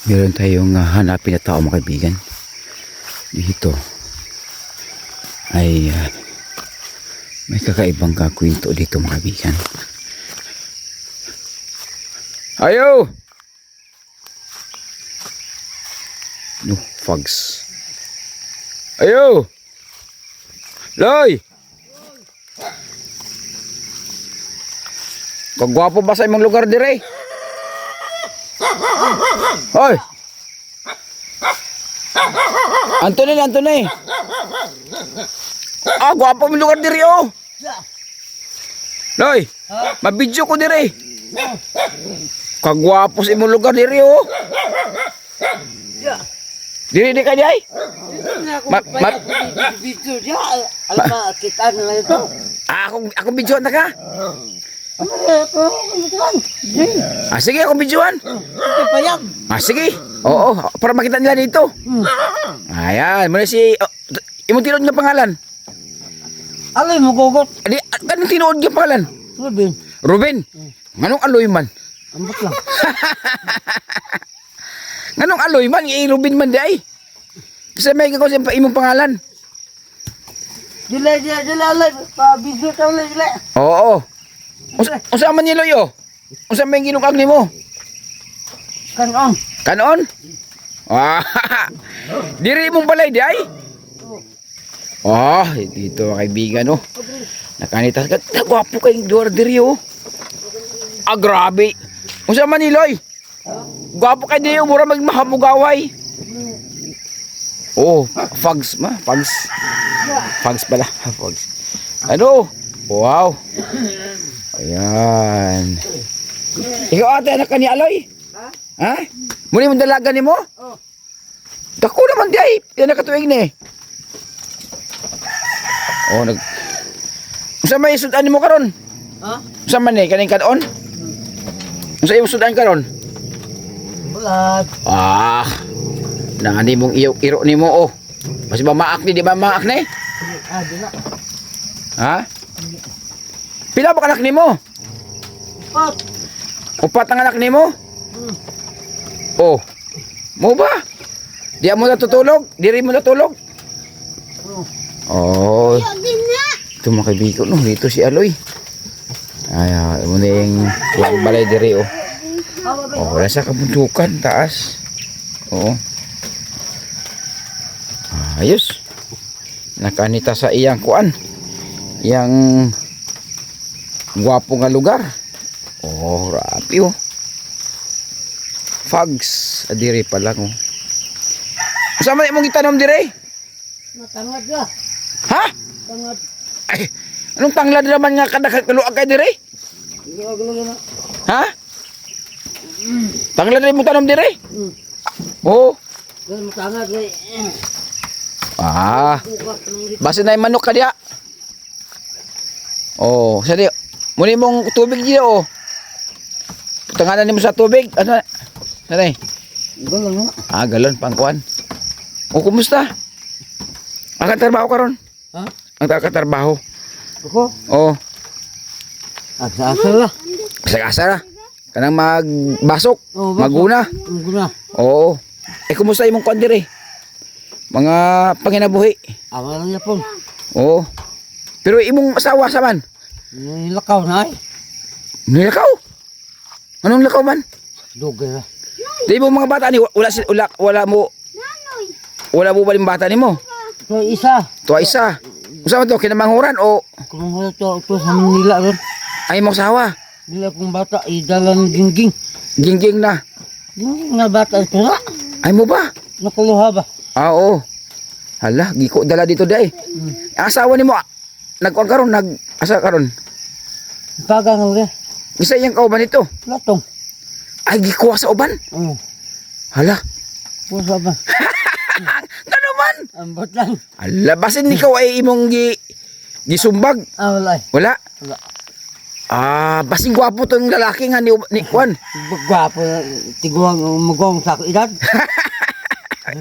Meron tayong hanapin na tao, mga kaibigan. Dito ay may kakaibang kakwento dito, mga kaibigan. Ayo! No, fogs. Ayo! Loy! Kagwapo ba sa imong lugar dire? Hoy! Antonay, Antonay! Ah, gwapo mong lugar dire, oh! Loy! Mabidyo ko dire! Kagwapo sa imong lugar dire, oh! Diri di ka di ay? Video dia, alma kita na ito. Ako bidyoan na ka? Sige, ako bidyoan. Payag. Sige. Oo, para makita nila dito. Ayan, muna si imong tinuod nga pangalan. Aloy mo gogot. Adi, anong tinuod nga pangalan? Ruben. Ruben. Nganong aloy man? Ambot lang. Nganong aloy man? Ruben man di ay. Kasi may ko sa imong pangalan. Dila alay pa video ta alay dila. Oo. Usa man ni Loy, oh? Usa man ginukag nimo? Kanon. Kanon? Ah, diri mong balay di ay? Dito kaibigan, oh. Nakanitas ka. Gwapo kayong duwar diri, oh. Grabe. Unsa man ni Loy? Gwapo kay di, mura magmahamugaway. Oh, fags ma, fags. Fags pala, fags. Ano? Wow. Ayan. Ikaw ate, anak ka ni Aloy? Ha? Muli mong dalaga ni mo? Dako naman di ay. Yan nakatuig ni. Unsa may sudan mo karon? Ha? Unsa man ni kaning kadon? Unsa imong sudan karon? Bulat. Nani mong iro ni mo, oh. Mas ba maak ni, di ba maak ni? Dila. Ha? Pila ba anak ni mo? Pat. Upat ang anak ni mo? Oh. Mo ba? Di mo natutulog? Diri mo natulog? Oh. Ito mga kaibigan, no? Dito si Aloy. Ay, muna yung balay diri, oh. Wala sa kabundukan, taas. Oo. Ayos. Nakanita sa iyang kuan. Iyang gwapo nga lugar. Rapi, oh. Fags. Adiri pa lang, oh. Kasama mong itanom dire? Matangad ya. Ha? Tangad. Ay, anong tanglad naman nga kadakaluag kay dire? Gulo na. Ha? Tanglad rin mo tanom dire? Oo. Gulo matangad kay. Basta na yung manok ka diya. Sali. Muli mong tubig diya, oh. Tanganan mo sa tubig. Ano? Nanay? Gulo na. Galon, pangkuan. Kumusta? Ang katrabaho ka ron? Ha? Ang katrabaho. Ako? Oo. Asa la. Kasara. Kanang magbasok. Maguna. Maguna. Oo. Kumusta yung kuan dire? Mga panginabuhi. Amal niya po. Oo. Pero imong asawa sa man? Nilakaw na ay. Nilakaw? Anong lakaw man? Dugay na. Di mo mga bata ni wala mo ba yung bata ni mo? Ito isa. Tuwa isa. Usama to kinamanghuran o Kung wala to sa Manila ron. ay mong asawa? Dila kong bata idalan gingging. Gingging na. Gingging na bata ito na. Ay mo ba? Nakuluha ba? Oo. Hala, giko dala dito day. Ang asawa ni mo nagkuan karon nag-asa karon. Pagang ulit. Isa iyang kauban ito. Latong. Ay gikuha sa uban. Hala. Pusa ba? Ano man? Ambot lang. Hala, basin ikaw ay imong gisumbag. Wala. Wala. Wala. Basing gwapo tong lalaki nga ni Kwan. Gwapo. Tiguang magong sa edad.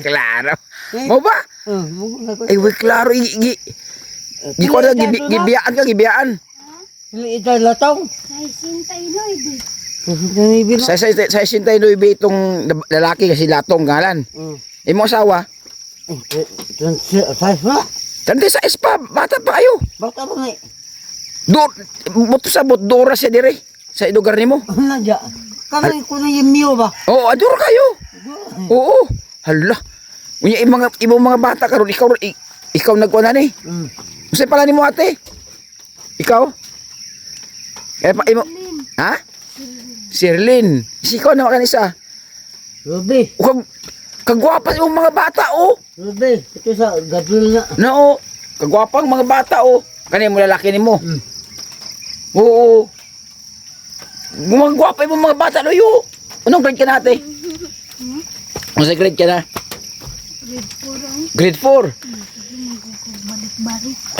Klaro. Mo ba? Ay, wait, klaro. Giko na, gibiyaan ka, gibiyaan. Pili edad latong. 69. 69 na. Sa 69 itong lalaki kasi latong ngalan. Imo asawa, 26 na. tanda sa pa, bata pa kayo. Bata pa na eh. Buto sa dura siya dire sa lugar nimo. Ano dyan? Kami ko na yung miyo ba? Oo, adura kayo. Oo. Hala. Unya imong mga bata karon ikaw nagkuha na ni. Unsay pala nimo ate? Ikaw? Kaya pa imo. Ha? Sirlin. Siko na kanisa. Ruby. Kagwapa yung mga bata oh. Ruby. Ito sa Gabriel na. No, kagwapang mga bata oh. Kani mo lalaki nimo. Oo. Gumagwapa yung mga bata loyo. Anong grade ka na ate? Ano grade ka na? Grade 4.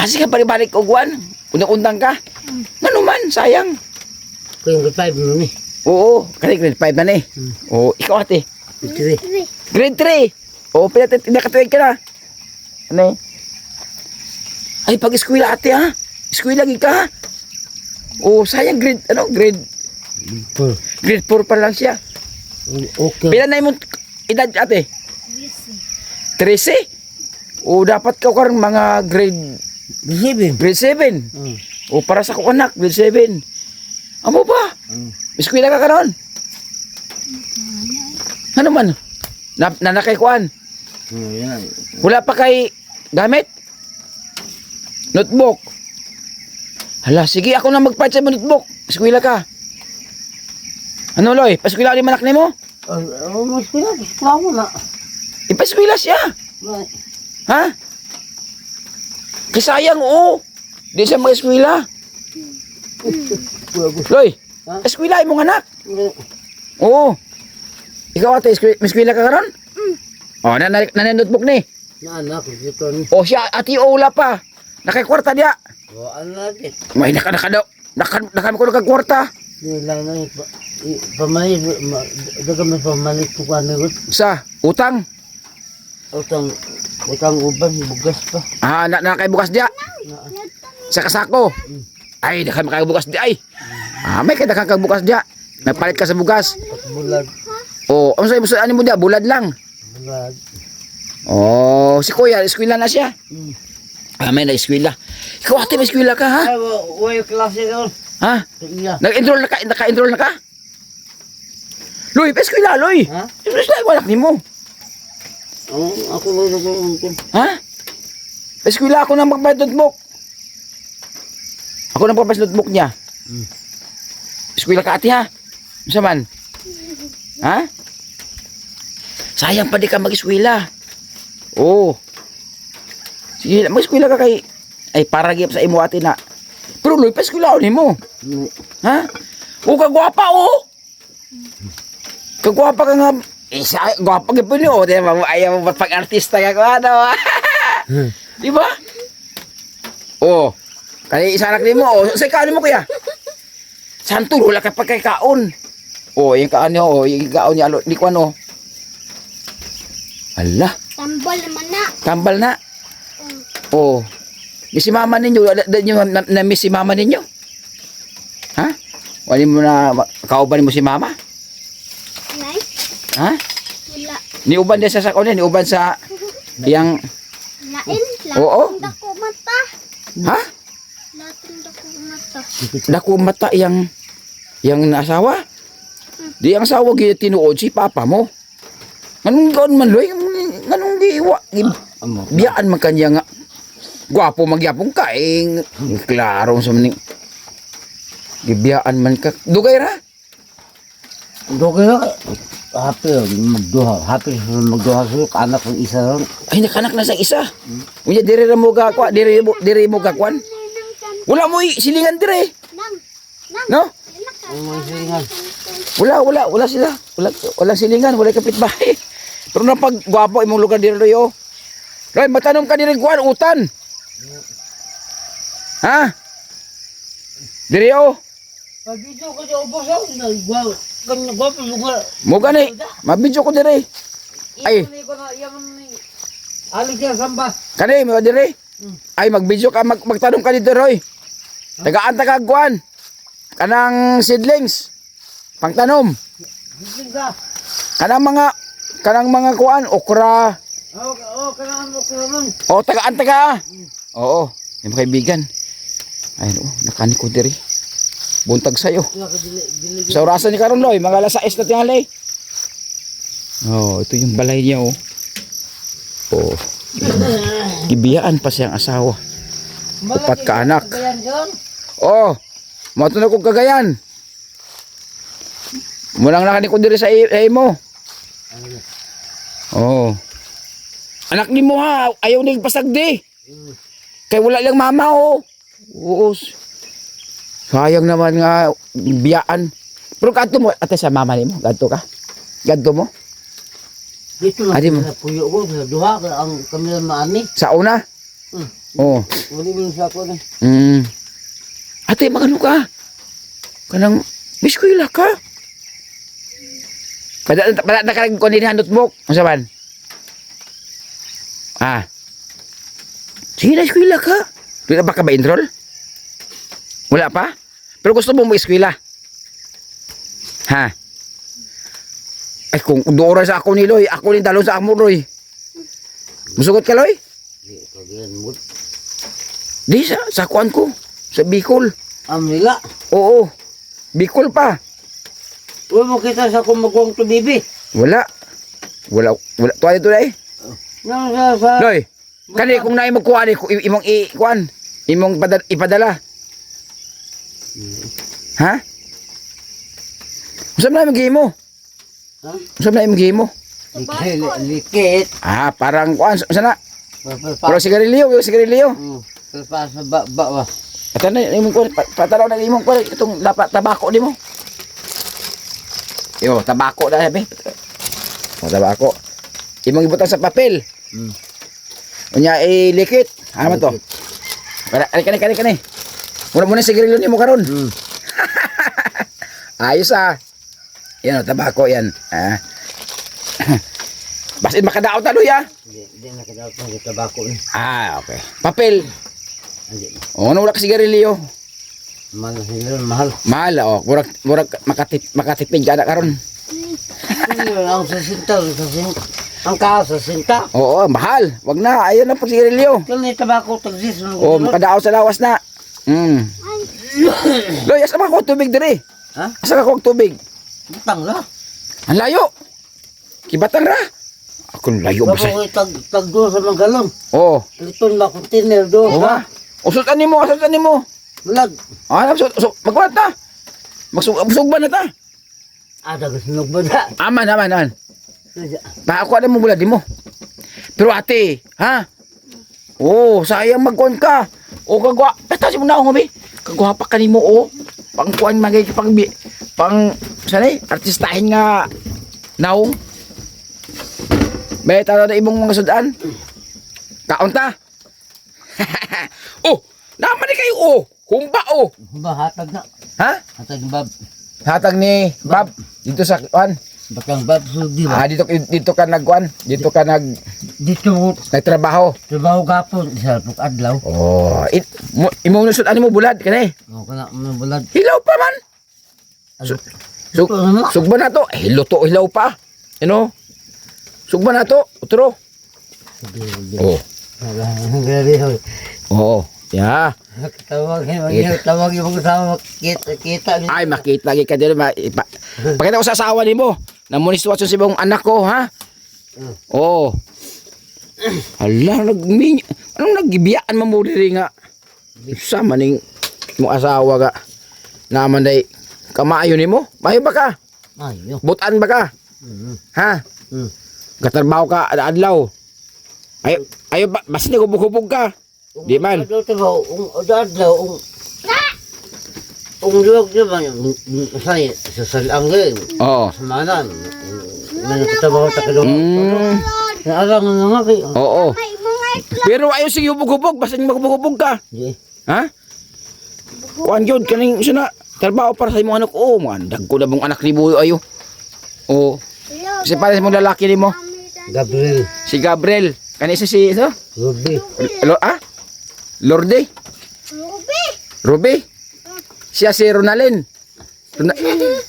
Kasi ka balik og wan. Undang-undang ka. Ano man, sayang. Kaya yung 5 mo ni. Oo, kani grade 5 na ni. Oo, ikaw ate. 3. Grade 3. Oo, pinakatuwid ka na. Ano eh? Ay, pag-eskwela ate ha. Eskwela gid ka ha. Oo, sayang grade 4 pa lang siya. Okay. Pila na imong edad ate? 13. Oo, dapat ka karon mga grade 7. 7. O para sa ko anak, grade 7. Amo ba? Eskwela ka karon? Ano man? Nanakay kuan? Wala pa kay gamit? Notebook. Hala, sige ako na magpatch sa notebook. Eskwela ka. Ano Loy? Paskwela ni manak nimo? Mas pinag mo na. Ipaskwela siya. Ha? Kisayang oo. Di siya mag-eskwela. Loy, eskwela imong anak. Oo. Ikaw ate, eskwela ka karon? Oh, na notebook ni. Na anak, dito ni. O siya, ati Ola pa. Nakakwarta diya. O, ano natin? May nakam ko nakakwarta. Nilang na pamalit, daga may pamalit ko ka nagot. Sa, utang. Utang uban, bugas pa. Ah, nakay bukas diya. Sa kasako. Ay, nakay makabukas diya ay. Ah, may kada kang bukas diya. Nagpalit ka sa bugas. Bulag. Oh, ano sa ibusan mo diya? Bulad lang. Bulag. Oh, si Kuya, eskwela na siya. Ah, may na-eskwela. Ikaw ate, may eskwela ka ha? Ay, way klase doon. Ha? Iya. Nag-enroll na ka? Naka-enroll na ka? Loy, eskwela, Loy. Ha? Eskwela ko anak nimo. Ako may nag-uungkin. Ha? Eskwela ako nang magbayad notebook. Ako nang magbayad notebook niya. Eskwela ka ate ha? Isa man? Ha? Sayang pa di ka mag-eskwela. Oo. Sige, mag-eskwela ka kay... Ay, para gyud sa imo ate na. Pero Loy, pa-eskwela ako nimo. Ha? O, kagwapa o. Kagwapa ka nga. Isa, gwapa ka po niyo. Ayaw mo pag-artista ka ko ano. Di ba? O. Kaya isa anak nimo. O, sa kaon mo kuya. Santo, wala ka pa kay kaon. O, yung kaon niyo. O, yung kaon niya. Di ko ano. Ala. Tambal naman na. Tambal na. O. Miss si mama ninyo. Na-miss si mama ninyo. Ha? Wala mo na kauban mo si mama? Nay, Ha? wala. Niuban din sa sakon ni uban sa yang Lain, Oo. latin dako mata. ha? Latin dako mata. Dako mata yang naasawa. Di ang asawa gyud tinuod si papa mo. Nganong gaon man Loy? Nganong giwa? Biyaan man kanya nga. Gwapo magyapong ka eh. Klaro sa maning. Gibiyaan man ka. Dugay ra. Dugay na happy magduha. Happy magduha sa anak ng isa ron. Ay nakanak na sa isa. Unya dire ra mo gakwa, dire mo gakwan. Wala mo silingan dire. Nang, No? Ang mga silingan. Wala sila. Wala silingan, wala kapitbahay. Pero na pag gwapo imong lugar dire Loy. Loy, matanong ka dire kuan utan. Ha? Dire Pagito ko sa ubos ako. Nagwaw. Kanya gwapo lugar. mo gani. Mabidyo ko dire. Ay. Aling siya samba. Kani mo dire. Ay magbidyo ka magtanong ka dito Roy. Tagaan ta kag kuan. Kanang seedlings. Pangtanom. Gising ka. Kanang mga kuan, okra. Kailangan mo ko naman. O, taga. Oo, yung mga kaibigan. Ayun, nakani ko diri. Buntag sa'yo. Sa orasan ni Karon Loy, mga alas 6 na tingali. Oh, ito yung balay niya, oh. Oh. Ibiyaan pa siyang asawa. Upat ka anak. Oh, matunog kong Cagayan. Mulang nakani ko diri sa imo. Oh. Anak ni mo ha, ayaw ning pasagdi. Kay wala lang mama, oh. Oo. Sayang naman nga biyaan. Pero kadto mo ate sa mama nimo, kadto ka. Kadto mo Dito na Adi mo. sa puyo ko, sa duha, ang kami lang maani. sa una. Oh. Uli mo sa ako na. Ate, magano ka? Kanang biskwila ka? Pada na karag ko din handot mo. Unsa man? Sige na eskwela ka. Di na ba ka ba enroll? Wala pa? Pero gusto mo eskwela? Ha? Ay kung doora sa ako ni Loy, ako ni dalon sa amo Loy. Musugot ka Loy? Di, Cagayan mo. Di sa kuan ko. Sa Bicol. Amila. Oo. Bicol pa. Huwag mo kita sa kumagwang to bibi. Wala. Tuwa dito na eh. Nang sa... Loy, kani kung naay magkuha ni imong ikuan, imong ipadala. Ha? Usap na imong gihimo. Ha? Usap na imong gihimo. Likit. Parang kuan sana. Pa. Pero sigarilyo. Pa sa ba. Ito na imong kuan, pataraw na imong kuan itong dapat tabako nimo. Yo, tabako na sabi. Tabako. Imong ibutang sa papel. Unya likit. Ano to? Kani. Muna sigarilyo nimo karon. Ayos Yan o, tabako yan. Basin makadaot na Loy Hindi nakadaot ng tabako ni. Okay. Papel. Hindi. Ano wala ka sigarilyo? Mahal sila, mahal. Mahal murag makatipid ka na karon. Ang sasinta. Ang kaos sasinta. Oo, mahal. Wag na, ayaw na pag sigarilyo. Kaya ni tabako tagsis. Makadaot sa lawas na. Loy, asa ba ko tubig diri? Ha? Asa ka ko tubig? Butang la. Ang layo. Kibatang ra. Ako layo ba sa? Tag do sa mga galon. Oo. Liton ba container do. Oo nga. Usutan nimo. Bulag. Magkuhat na. Magsugban na ta. Ada gusto ba da? Aman. Ako na mo bulad mo. Pero ate, ha? Sayang magkuhan ka. Kagwa. Tasi mo na ako, be. Kagwa pa ka nimo, Pangkuhan magay sanay, artistahin nga naong. May taro na imong mga sudan. Kaunta. Naman ni kayo, Humba, Ba hatag na. Ha? Hatag bab. Hatag ni Bob dito sa kuan. Batang bab di ba? Dito ka nagkuan. Dito ka Dito nagtrabaho. trabaho gapon sa adlaw. Imo nusod ani mo bulad kanay. Kana mo bulag. Hilaw pa man. Ano? Sugba na to. Hilaw pa. Sugba na to. Utro. Ya. Tawag yung kasama kita. Ay makita lagi ka dito. Pakita ko sa asawa nimo. Namuni sitwasyon si mong anak ko, ha? Hala, anong nagbibiyaan mo diri nga? Sa maning mo asawa ka. Naman day kamaayo nimo? Mayo ba ka? Mayo. Butan ba ka? Ha? Katrabaho ka adlaw. Ayo ba basta ni hubog ka. Di man. Adlaw luwag naman sa salangin. Samanan. Nagtatrabaho ta kadto. Arang nga kay. Oo. Pero ayo sige hubog-hubog basta ni maghubog ka. Ha? Kuan gyud kaning sina trabaho para sa imong anak. Mandag ko na mong anak ni Buyo ayo. Kasi para sa mong lalaki nimo. Gabriel. Si Gabriel. Kanisa si Ruby. Lorde. Ruby. Siya si Ronalyn.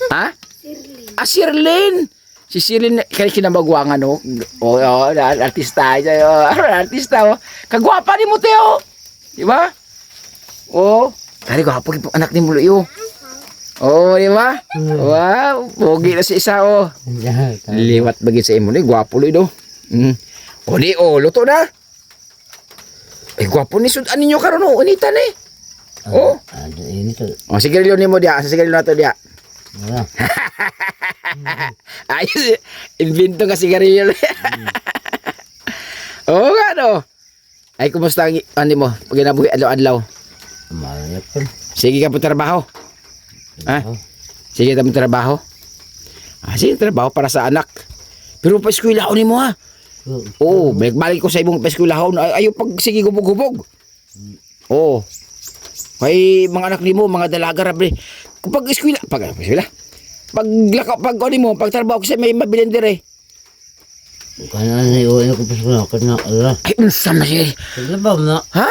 Ha? Si Shirley. Shirlene. Si Shirlene, kaya kinabagwangan, no? Artista. Artista, oh. Kagwapa ni mo, Teo. Di ba? Oh. Kaya gwapo yung anak ni Mulo, yo. Oh, di ba? Wow. Pogi na si isa, oh. Liwat bagay sa imo, ni. Gwapo, lo, do. O, di, oh. Luto na. Ay, gwapo ni sudan ninyo karon, oh. Unitan, eh. Oh. Ini tuh. Oh, sigarilyo ni mo, dia. Sa sigarilyo na to, dia. Wala. Ayos, invento ka sigarilyo. Oo nga, no? Ay, kumusta ang ano mo? Pag inabuhi adlaw-adlaw. Malaya pun. Sige ka po trabaho. Ha? Sige ka po trabaho. Sige, trabaho para sa anak. Pero pa eskwelahon ni mo, ha? Oo, balik ko sa imong pa eskwelahon. Ayaw pag sige gubog-gubog. Oo. Kay mga anak ni mo, mga dalaga rabre. Kapag eskwela, pag lakaw, pag ano mo, pag trabaho kasi may mabilin dire. Kaya na iuwi ko pa sa kanya. Ay, unsa man siya. Paglabaw na. Ha?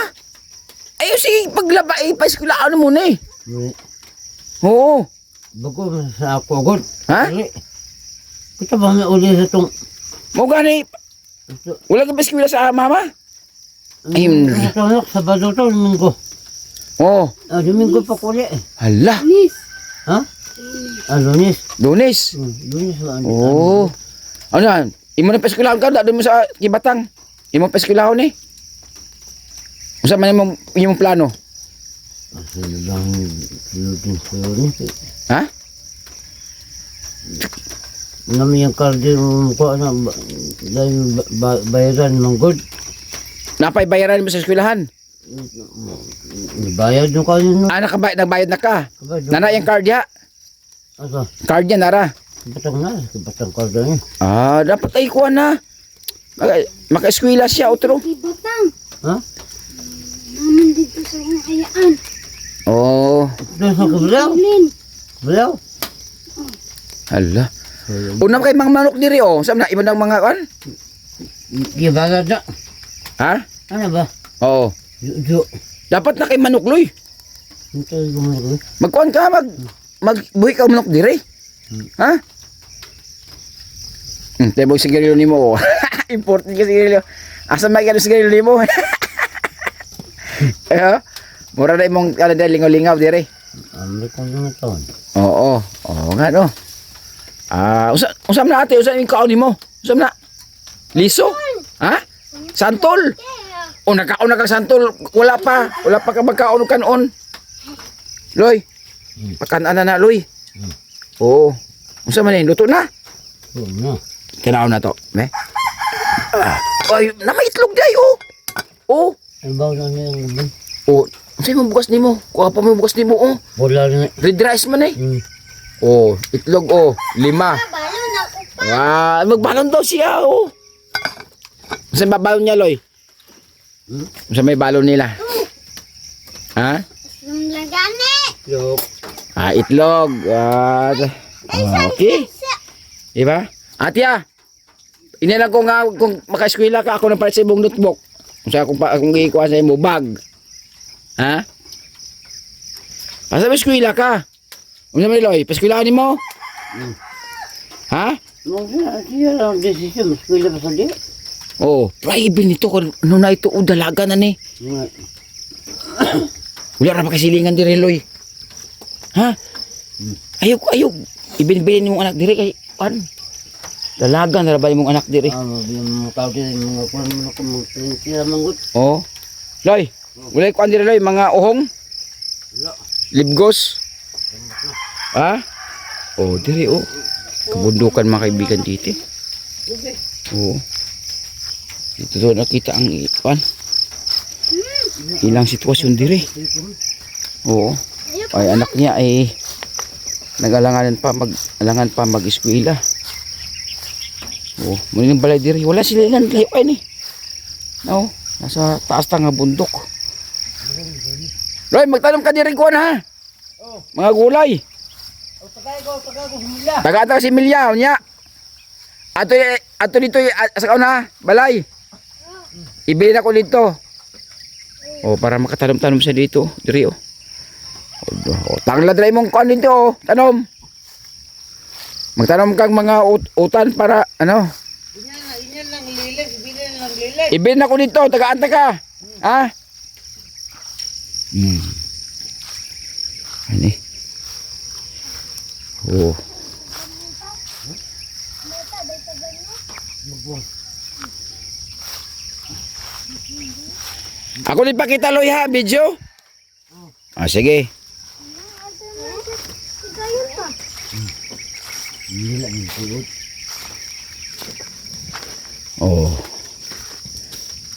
Ay, sige, paglaba, pa eskwelahan mo muna, eh. Oo. Bago sa ako agad. Ha? Kita ba may uli sa itong... Mo gani, wala ka ba eskwela sa mama? Ayun. Sa Sabado to, Domingo. Oo. Domingo pa ko ulit. Hala. Nis. Ha? Lunes. Lunes. Lunes ba? Oo. Ano yan? Imo na pa eskwelahan ka, doon mo sa Kibatang. Imo pa eskwelahan, eh. Unsa man imong plano? Ano lang yung Lunes. Ha? Namin yung kardi ko na dahil bayaran manggod. Napay bayaran mo sa eskwelahan? Bayad yung kanino. Nagbayad na ka. Nara yung card ya. Asa? Card yan, nara. Batang na. Batang kardi niya. Dapat ay kuha na. Maka-eskwela siya, otro. Batang. Ha? Naman dito sa hayaan. Oo. Doon sa kabalaw. Lin. Kabalaw. Hala. Unang kay mga manok diri, oh. Saan na? Iba ng mga kan? Gibala na. Ha? Ano ba? Oo. Yo. Dapat na kay manok, Loy. Ito yung Magkuhan ka, magbuhi ka manok diri. Ha? Tayo mo sigarilyo ni mo. Important ka sigarilyo. Asa may ka sigarilyo ni mo? Mura na imong lingaw-lingaw diri. Amri ko yung taon. Oo. Oo nga, no. Usam na ate, usam yung kaon ni mo. Usam na. Liso? Ha? Santol? O, nagkaon na kang santol. Wala pa ka magkaon kanon. Loy. Pakanan na, Loy. Oo. Usam man yun, luto na. Oo na. Kinaon na to. Ay, namaitlog day, oh. Oh. Ang bawa na niya yung laban. Oh, sa'yo mo bukas ni mo. Kuha pa mo bukas ni mo, oh. Wala na. Red rice man, eh. Oh, itlog, oh. 5. Balo na ko pa. Magbalon daw siya, oh. Saan ba balon niya, Loy? Saan may balon nila? Ha? Yung lagani. Yo. Itlog. Okay. Diba? Ate, inilang ko nga kung maka-eskwela ka, ako na para sa ibong notebook. Kung ikuha sa imo, bag. Ha? Pasa ba eskwela ka? Ano naman, Loy? Paskwilahan mo? Ha? Siya lang desisyon. Mas kuila pa sa di. Oo. Private nito. Ano na ito? Dalaga na ni. Wala na makasilingan din, Loy. Ha? Ayaw. Ibinbilin mong anak diri kay ano? Dalaga na ba mong anak diri? Yung tao din, mga kuwan mo na kung manggut. Oo. Loy, wala ko andiri, Loy, mga uhong? Libgos? Ha? Oh, diri, oh. Kabundukan mga kaibigan dito. Oo. Dito doon nakita ang ipan. Ilang sitwasyon diri. Oo. Ay anak niya ay nag-alangan pa mag-eskwela. Oo, muli ng balay diri. Wala sila ilan layo ay ni. No, nasa taas nga bundok. Roy, magtanong ka diri ko na. Mga gulay. Taga si Milya, nya. Ato dito sa kauna, balay. Ibili na ko dito. Oh, para makatanom-tanom sa dito, diri oh. Oh, tangla dray mong kuan dito oh, tanom. Magtanom kang mga utan para ano? Inyan lang lilis, bilhin lang lilis. Ibin ako dito, tagaan ka. Ha? Ani. Oh. Ako din pakita Loy ha, video. Ah, sige. Gayon pa. Nila ng tulot. Oh.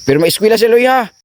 Pero may eskwela si Loy ha.